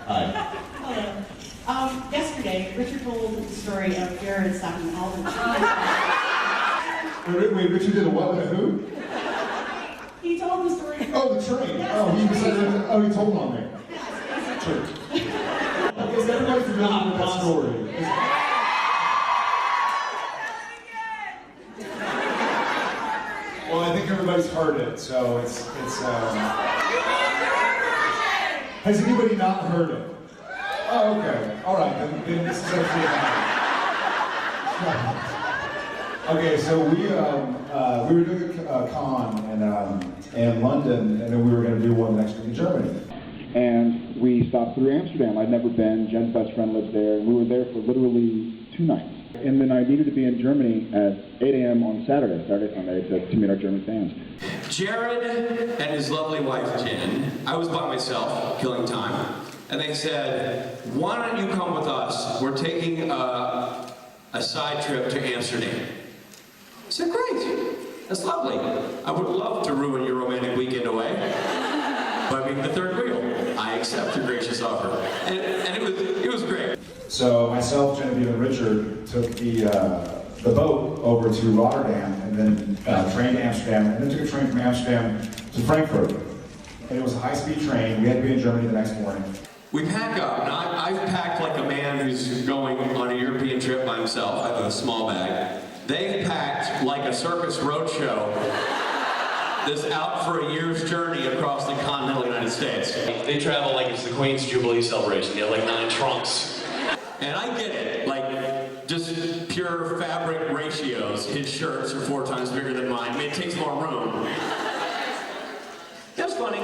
Hi. Hello. Yesterday, Richard told the story of Jared stopping all the Wait, Richard did a what with who? He told the story. Oh, the train. Yes. He told on me. Sure. Because everybody's familiar with that story. Well, I think everybody's heard it, so it's Has anybody not heard it? Oh, okay. All right, then this is actually Okay, so we were doing a con in London, and then we were going to do one next week in Germany. And we stopped through Amsterdam. I'd never been. Jen's best friend lives there, and we were there for literally 2 nights. And then I needed to be in Germany at 8 a.m. on Saturday, Sunday, to meet our German fans. Jared and his lovely wife, Jen, I was by myself, killing time, and they said, why don't you come with us? We're taking a side trip to Amsterdam. I said, great, that's lovely. I would love to ruin your romantic weekend away by being the third wheel. I accept your gracious offer. And it was great. So myself, Genevieve, and Richard took the boat over to Rotterdam, and then train to Amsterdam, and then took a train from Amsterdam to Frankfurt. And it was a high-speed train. We had to be in Germany the next morning. We pack up. Now, I've packed like a man who's going on a European trip by himself. I have a small bag. They've packed like a circus roadshow this out for a year's journey across the continental United States. They travel like it's the Queen's Jubilee celebration. They have like 9 trunks. And I get it, like, just pure fabric ratios. His shirts are 4 times bigger than mine. I mean, it takes more room. That's funny.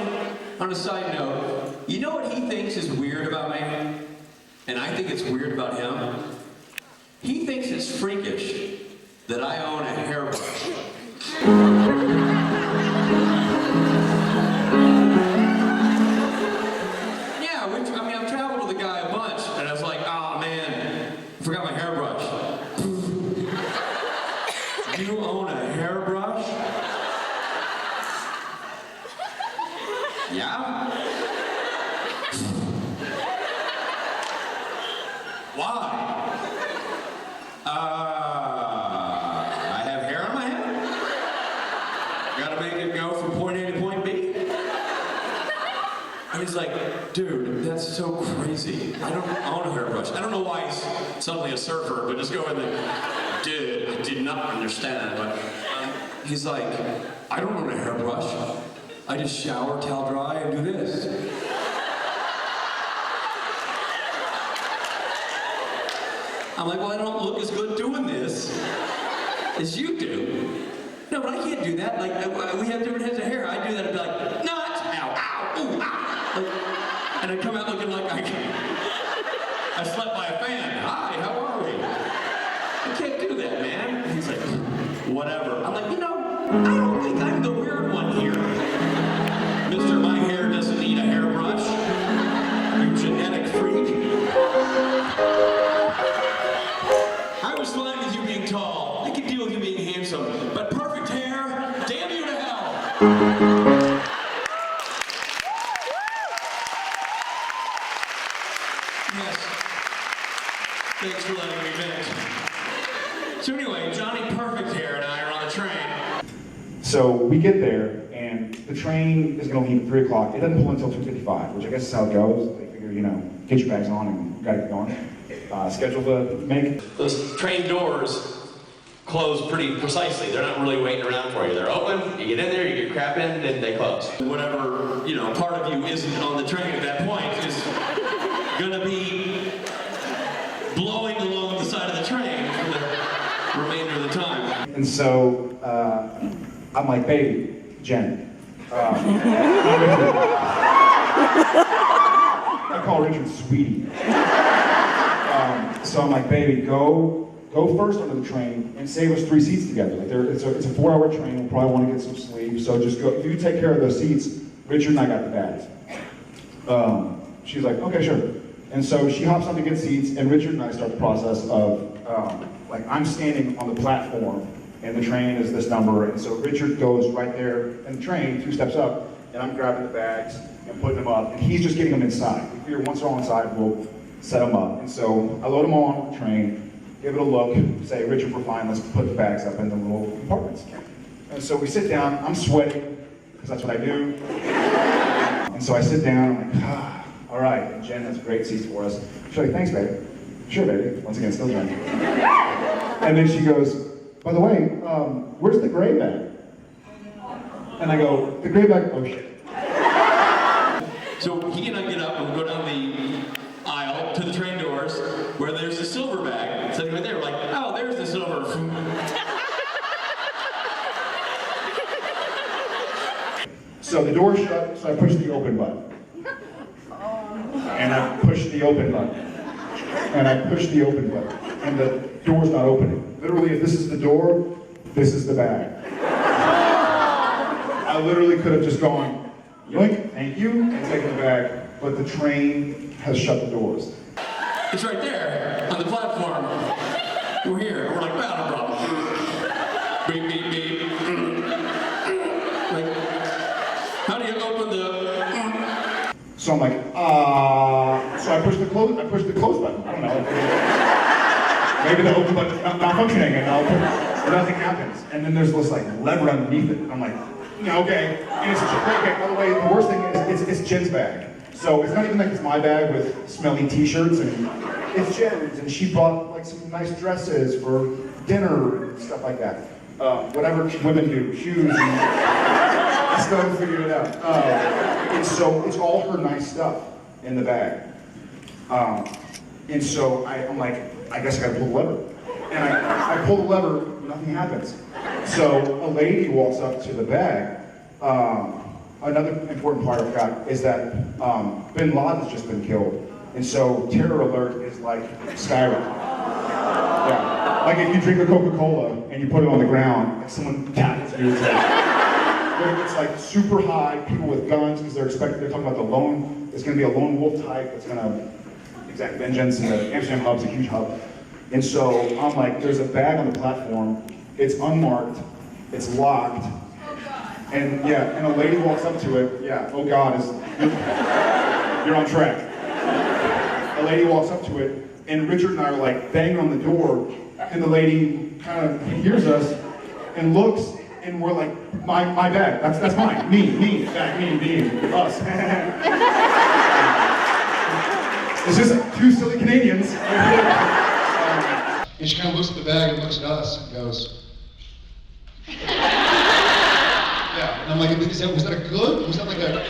On a side note, you know what he thinks is weird about me? And I think it's weird about him? He thinks it's freakish that I own a hairbrush. I've traveled with a guy a bunch, and I was like, oh man, I forgot my hairbrush. You own a hairbrush? Yeah? Why? I have hair on my head? Gotta make it go from point A to point B? And he's like, dude, that's so crazy. I don't own a hairbrush. I don't know why he's suddenly a surfer, but just go in there. Dude, I did not understand. But he's like, I don't own a hairbrush. I just shower, towel dry, and do this. I'm like, well, I don't look as good doing this as you do. No, but I can't do that. Like, we have different heads of hair. I do that and be like, nuts, ow, ow, ooh, ow. Like, and I come out looking like I slept by a fan. Hi, how are we? I can't do that, man. He's like, whatever. I'm like, I don't think I'm the weird one here. Mister, my hair doesn't need a hairbrush. You genetic freak. I was fine with you being tall. I could deal with you being handsome. But perfect hair, damn you to hell. Yes. Thanks for letting me vent. So anyway, Johnny Perfect Hair and I are on the train. So we get there, and the train is going to leave at 3 o'clock. It doesn't pull until 2:55, which I guess is how it goes. They figure, get your bags on and gotta get going. Schedule to make. Those train doors close pretty precisely. They're not really waiting around for you. They're open, you get in there, you get your crap in, then they close. Whatever, part of you isn't on the train at that point is gonna be blowing along the side of the train for the remainder of the time. And so, I'm like, baby, Jen. I call Richard Sweetie. So I'm like, baby, go first onto the train and save us 3 seats together. Like it's a 4-hour train. We'll probably want to get some sleep. So just go. You take care of those seats. Richard and I got the bags. She's like, okay, sure. And so she hops on to get seats, and Richard and I start the process of I'm standing on the platform, and the train is this number, and so Richard goes right there in the train, 2 steps up, and I'm grabbing the bags and putting them up, and he's just getting them inside. We figure once they're all inside, we'll set them up. And so I load them all on the train, give it a look, say, Richard, we're fine, let's put the bags up in the little compartments. And so we sit down, I'm sweating, because that's what I do. And so I sit down, I'm like, all right, and Jen has great seats for us. She's like, thanks, baby. Sure, baby. Once again, still Jen. And then she goes, by the way, where's the gray bag? And I go, the gray bag, oh shit. So he and I get up and we go down the aisle to the train doors where there's the silver bag sitting right there. We're like, oh, there's the silver. So the door shut, so I push the open button. And I push the open button. And I push the open button. And the door's not opening. Literally, if this is the door, this is the bag. I literally could have just gone, yoink, thank you, and taken the bag, but the train has shut the doors. It's right there on the platform. We're here. We're like, well, no problem. Beep, beep, beep. Like, how do you open the... So I'm like, so I push the close button. I don't know. Maybe the open button's not functioning, and nothing happens. And then there's this like lever underneath it. I'm like, yeah, okay. And it's okay. By the way, the worst thing is it's Jen's bag. So it's not even like it's my bag with smelly T-shirts, and it's Jen's, and she bought like some nice dresses for dinner and stuff like that. Whatever women do, shoes. And I still haven't figured it out. And so it's all her nice stuff in the bag. And so I'm like, I guess I gotta pull the lever. And I pull the lever, nothing happens. So a lady walks up to the bag. Another important part I forgot is that Bin Laden's just been killed. And so terror alert is like Skyrim. Yeah. Like if you drink a Coca-Cola and you put it on the ground, like someone taps you, it's like super high, people with guns, because they're talking about it's gonna be a lone wolf type that's gonna exact vengeance, and the Amsterdam hub's a huge hub. And so I'm like, there's a bag on the platform, it's unmarked, it's locked, and yeah, and a lady walks up to it, yeah, oh God, you're on track. A lady walks up to it, and Richard and I are like banging on the door, and the lady kind of hears us and looks, and we're like, my bag, that's mine, me, bag, me, us. It's just two silly Canadians. And she kind of looks at the bag and looks at us and goes, yeah. And I'm like, was that a good? Was that like a,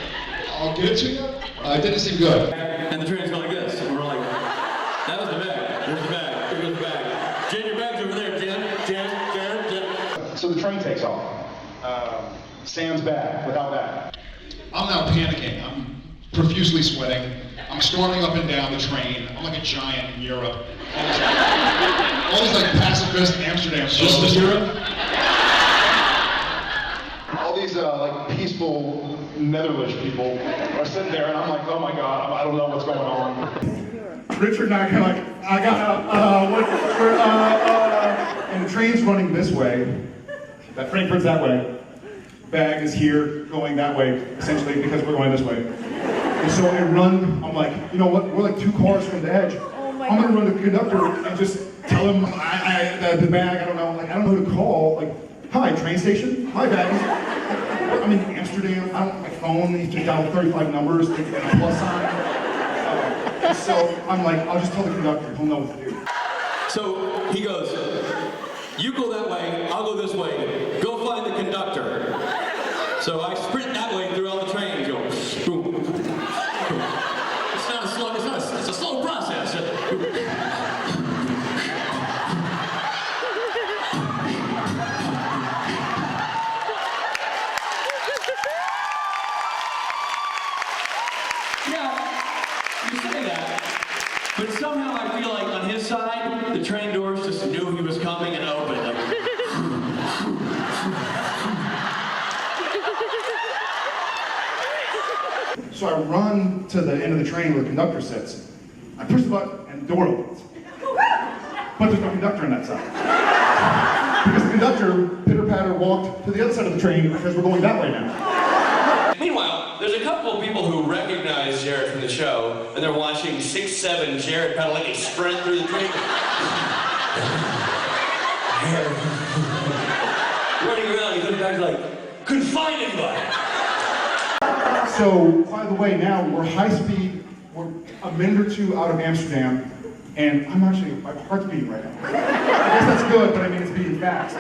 I'll get it to you? It didn't seem good. And the train's going like this, and we're like, that was the bag. There's the bag. Here goes the bag. Jen, your bag's over there. Jen. So the train takes off. Sam's bag, without that. I'm now panicking. I'm profusely sweating. I'm storming up and down the train. I'm like a giant in Europe. All these like pacifist Amsterdam. Just Europe? All these like peaceful Netherlands people are sitting there, and I'm like, oh my God, I don't know what's going on. Richard and I are like, I got and the train's running this way. That Frankfurt's that way. Bag is here, going that way, essentially because we're going this way. And so I run, I'm like, you know what, we're like 2 cars from the edge. I'm gonna run to the conductor and just tell him the bag, I don't know who to call. Like, hi, train station, my bag is, I'm in Amsterdam, I don't have my phone, you have to dial 35 numbers, and a plus sign. And so I'm like, I'll just tell the conductor, he'll know what to do. So he goes, you go that way, I'll go this way, go find the conductor. So I sprint that way through all the trains, go, boom. It's a slow process. Yeah, you say that, but somehow I feel like on his side, the train doors just knew he was coming and opened. Like, So I run to the end of the train where the conductor sits. I push the button and the door opens. But there's no conductor on that side. Because the conductor, pitter-patter, walked to the other side of the train because we're going that way now. meanwhile, Now, there's a couple of people who recognize Jared from the show, and they're watching 6'7" Jared pedaling a sprint through the train. Running around, he comes back like, couldn't find anybody. So, by the way, now we're high speed, we're a minute or two out of Amsterdam, and my heart's beating right now. I guess that's good, but I mean, it's beating fast.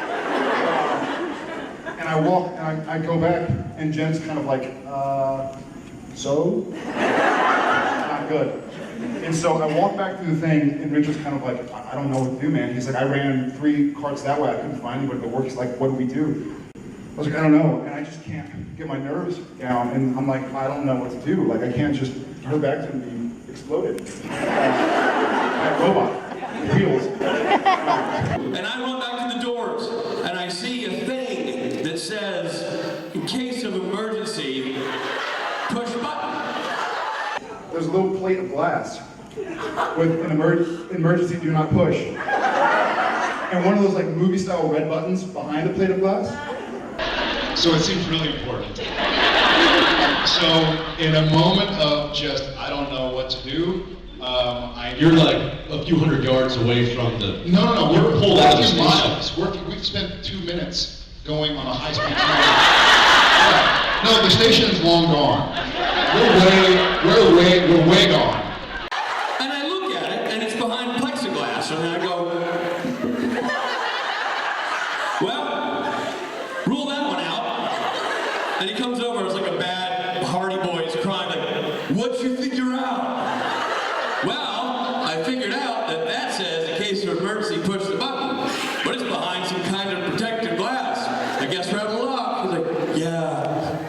And I walk, and I go back, and Jen's kind of like, so? Not good. And so I walk back through the thing, and Richard's kind of like, I don't know what to do, man. He's like, I ran 3 carts that way, I couldn't find anybody to work. He's like, what do we do? I was like, I don't know, and I just can't get my nerves down, and I'm like, I don't know what to do. Like, I can't just go back to and be exploded. That robot, wheels. And I run back to the doors, and I see a thing that says, in case of emergency, push button. There's a little plate of glass with an emergency do not push. And one of those like movie style red buttons behind the plate of glass. So it seems really important. So in a moment of just, I don't know what to do, You're like a few hundred yards away from the... No, You're we're pulled out of the walking station. miles. We've spent 2 minutes going on a high-speed train. Yeah. No, the station's long gone. We're way gone. And I look at it, and it's behind plexiglass, and I go, well, rule that one out. And he comes over, it's like a bad Hardy Boys crime, like, what'd you figure out? Well, I figured out that that says, in case of emergency, push the button. But it's behind some kind of protective glass. I guess we're having luck. He's like, yeah.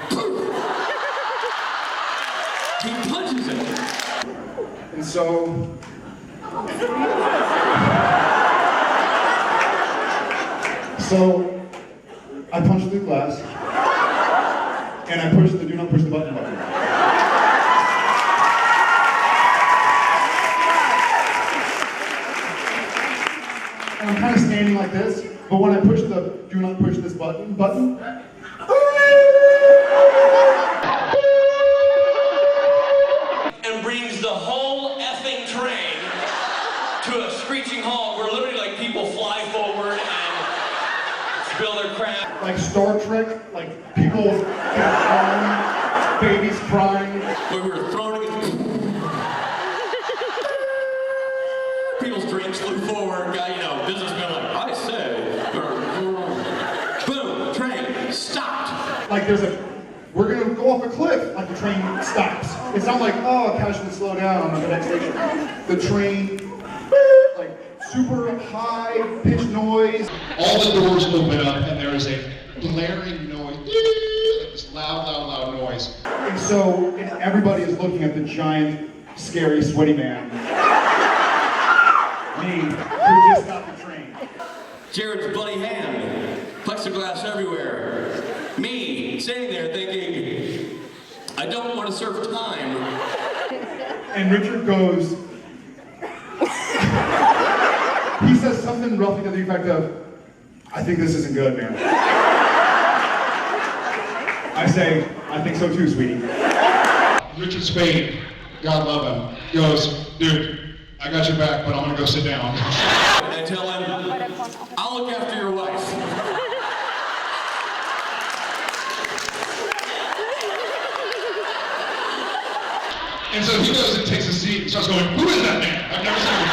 He punches it. And so, I punched through the glass, and I pushed the do not push the button button. And I'm kind of standing like this, but when I push the do not push this button, And brings the whole effing train to a screeching halt where literally like people fly forward and spill their crap. like Star Trek, like people crying, babies crying. When we were throwing it, people's drinks flew forward, guy, businessmen like, I say, boom, train stopped. Like we're gonna go off a cliff, like the train stops. It's not like, oh, casually slow down on the next station. The train, like super high pitched noise. All the doors open up and there is a blaring noise, like this loud noise. And so everybody is looking at the giant, scary, sweaty man. Me, who just got the train. Jared's bloody hand, plexiglass everywhere. Me, sitting there thinking, I don't want to serve time. And Richard goes, he says something roughly to the effect of, I think this isn't good, man. I say, I think so too, sweetie. Richard Spade, God love him, goes, dude, I got your back, but I'm gonna go sit down. And I tell him, I'll look after your wife. And so he goes and takes a seat and starts going, who is that man? I've never seen him.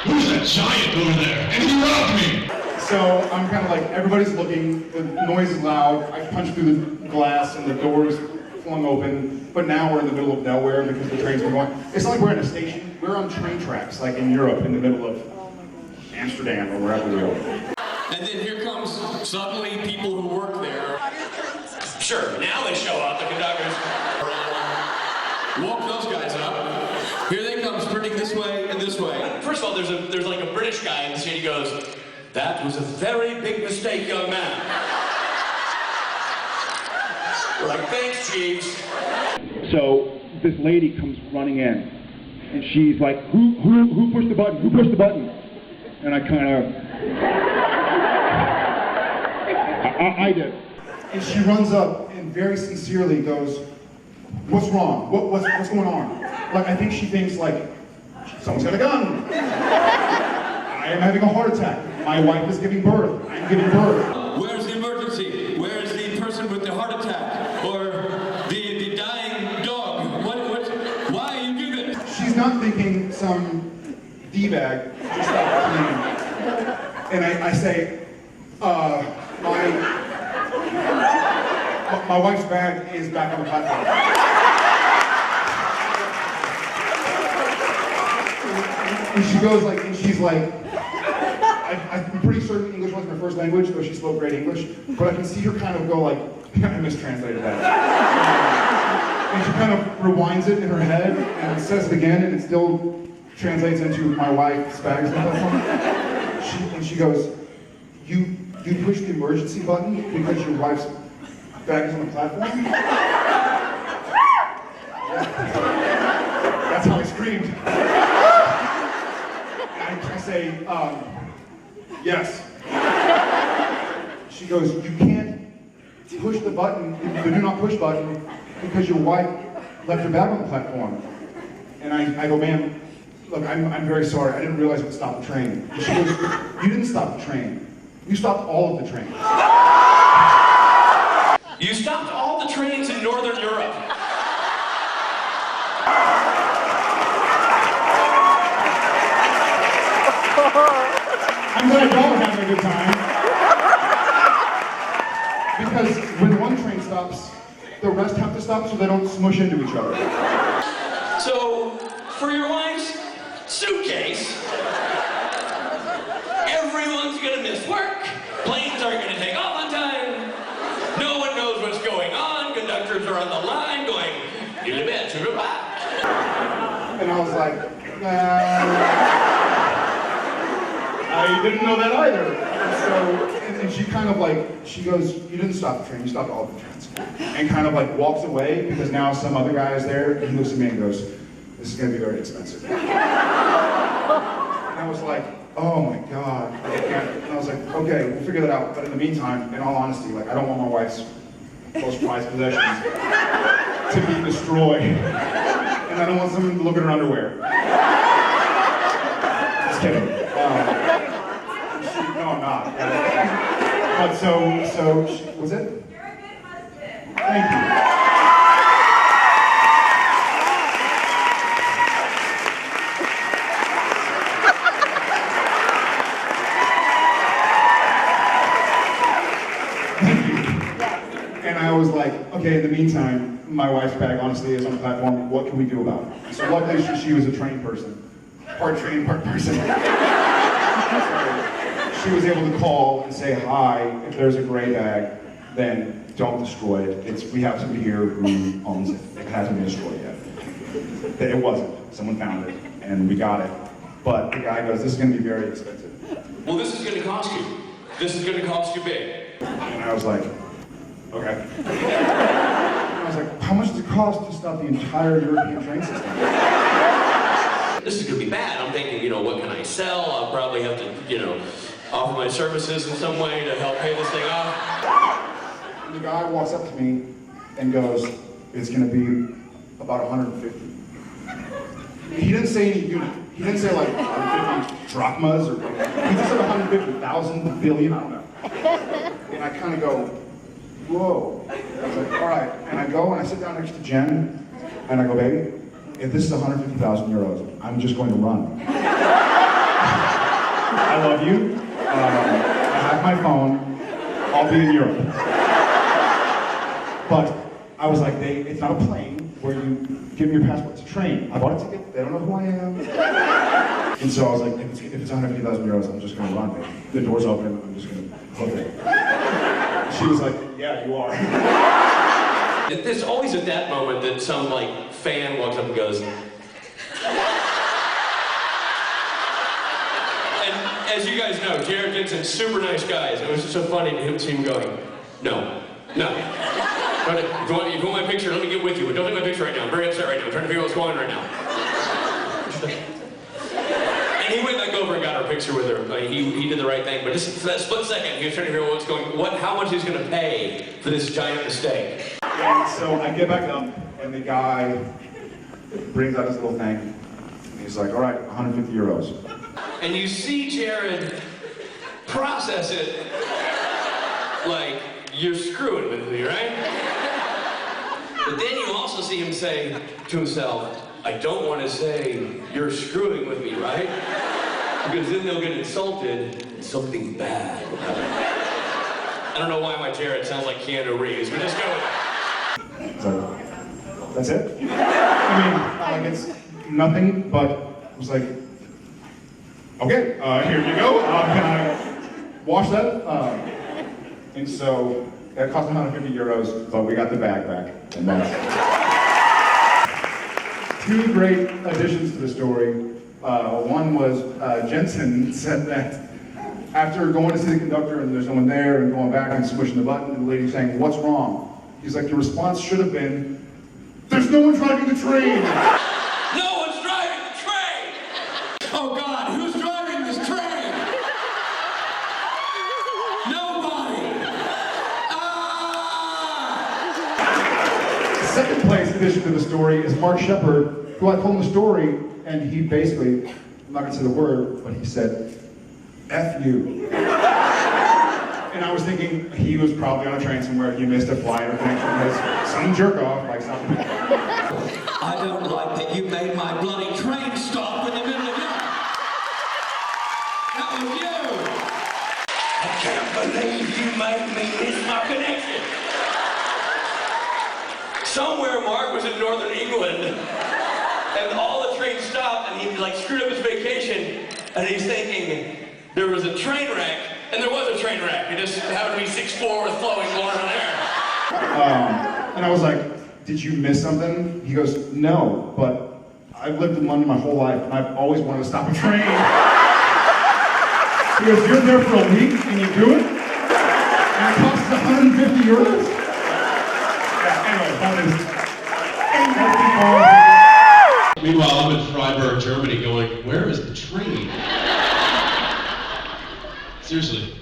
Who's that giant over there? And he robbed me. So I'm kind of like, everybody's looking, the noise is loud, I punch through the glass and the doors flung open, but now we're in the middle of nowhere because the train's been going. It's not like we're in a station, we're on train tracks, like in Europe, in the middle of Amsterdam or wherever we go. And then here comes suddenly people who work there. Sure, now they show up, the conductors. Woke those guys up. Here they come sprinting this way and this way. First of all, there's like a British guy in the seat. He goes, that was a very big mistake, young man. We're like, thanks, Jeeves. So this lady comes running in, and she's like, who pushed the button? Who pushed the button? And I kind of, I did. And she runs up and very sincerely goes, "What's wrong? What's going on?" Like, I think she thinks, like, someone's got a gun. I am having a heart attack. My wife is giving birth. I'm giving birth. Where's the emergency? Where's the person with the heart attack? Or the dying dog? Why you do this? She's not thinking some D-bag just stopped playing. And I say, my wife's bag is back on the platform. And she goes like, and she's like, I'm pretty certain English wasn't her first language, though she spoke great English, but I can see her kind of go like, I mistranslated that. And she kind of rewinds it in her head and says it again, and it still translates into my wife's bag is on the platform. And she goes, you push the emergency button because your wife's bag is on the platform? That's how I screamed. And I say, yes. She goes, you can't push the button, the do not push button, because your wife left her bag on the platform. And I go, ma'am, look, I'm very sorry. I didn't realize it would stop the train. And she goes, you didn't stop the train. You stopped all of the trains. You stopped all the trains in Northern Europe. I'm glad y'all are having a good time. Because when one train stops, the rest have to stop so they don't smush into each other. So, for your wife's suitcase, everyone's gonna miss work, planes aren't gonna take off on time, no one knows what's going on, conductors are on the line going, And I was like, I didn't know that either. And she kind of like, she goes, you didn't stop the train, you stopped all the trains. And kind of like walks away because now some other guy is there and he looks at me and goes, this is gonna be very expensive. And I was like, oh my God, I can't. And I was like, okay, we'll figure that out. But in the meantime, in all honesty, like I don't want my wife's most prized possessions to be destroyed. And I don't want someone to look at her underwear. Just kidding. No, I'm not. But so was it? Thank you. And I was like, okay, in the meantime, my wife's bag honestly is on the platform. What can we do about it? So luckily she was a trained person. Part trained, part person. She was able to call and say, hi, if there's a gray bag, then don't destroy it. We have somebody here who owns it. It hasn't been destroyed yet. It wasn't. Someone found it, and we got it. But the guy goes, this is going to be very expensive. well, this is gonna cost you. This is gonna cost you big. And I was like, okay. And I was like, how much does it cost to stop the entire European train system? This is gonna be bad. I'm thinking, what can I sell? I'll probably have to, offer my services in some way to help pay this thing off. And the guy walks up to me and goes, it's going to be about 150. He didn't say any unit. He didn't say like 150 drachmas or he just said 150,000 billion, I don't know. And I kind of go, whoa. I was like, all right. And I go and I sit down next to Jen and I go, baby, if this is 150,000 euros, I'm just going to run. I love you. I have my phone. I'll be in Europe. But I was like, it's not a plane where you give me your passport. It's a train. I bought a ticket. They don't know who I am. And so I was like, if it's 150,000 euros, I'm just going to run. The door's open. I'm just going to hook it. She was like, yeah, you are. There's always at that moment that some fan walks up and goes, and as you guys know, Jared Jensen, super nice guys. It was just so funny to see him going, no. If you want my picture, let me get with you, but don't take my picture right now. I'm very upset right now. I'm trying to figure out what's going on right now. And he went back over and got our picture with her. He did the right thing, but just for that split second, he was trying to figure out how much he's going to pay for this giant mistake. And so I get back up, and the guy brings out his little thing, and he's like, all right, 150 euros. And you see Jared process it like, you're screwing with me, right? But then you also see him say to himself, I don't want to say, you're screwing with me, right? Because then they'll get insulted and something bad will happen. I don't know why my Jared sounds like Keanu Reeves, but just go with it. So, that's it? I mean, like, it's nothing, but it was like, okay, here you go. Can I wash that? And so, it cost 150 euros, but we got the bag back. And that's two great additions to the story. One was Jensen said that after going to see the conductor and there's no one there and going back and squishing the button and the lady saying, what's wrong? He's like, the response should have been, there's no one driving the train! No one's driving the train! Oh God, who's driving this train? Nobody! Ah! Second place addition to the story is Mark Shepard, who I told him the story, and he basically, I'm not gonna say the word, but he said, F you. And I was thinking he was probably on a train somewhere, he missed a flight or connection because some jerk off, like something. I don't like that you made my bloody train stop in the middle of it. That was you! I can't believe you made me miss my connection. Somewhere Mark was in northern England, and all the trains stopped, and he like screwed up his vacation, and he's thinking, there was a train wreck, and there was a train wreck. It just happened to be 6'4" with flowing blonde hair. And I was like, did you miss something? He goes, no, but I've lived in London my whole life, and I've always wanted to stop a train. He goes, you're there for a week, and you do it? And it costs 150 euros? Yeah, anyway, Meanwhile, I'm in Freiburg, Germany, going, where is the train? Seriously.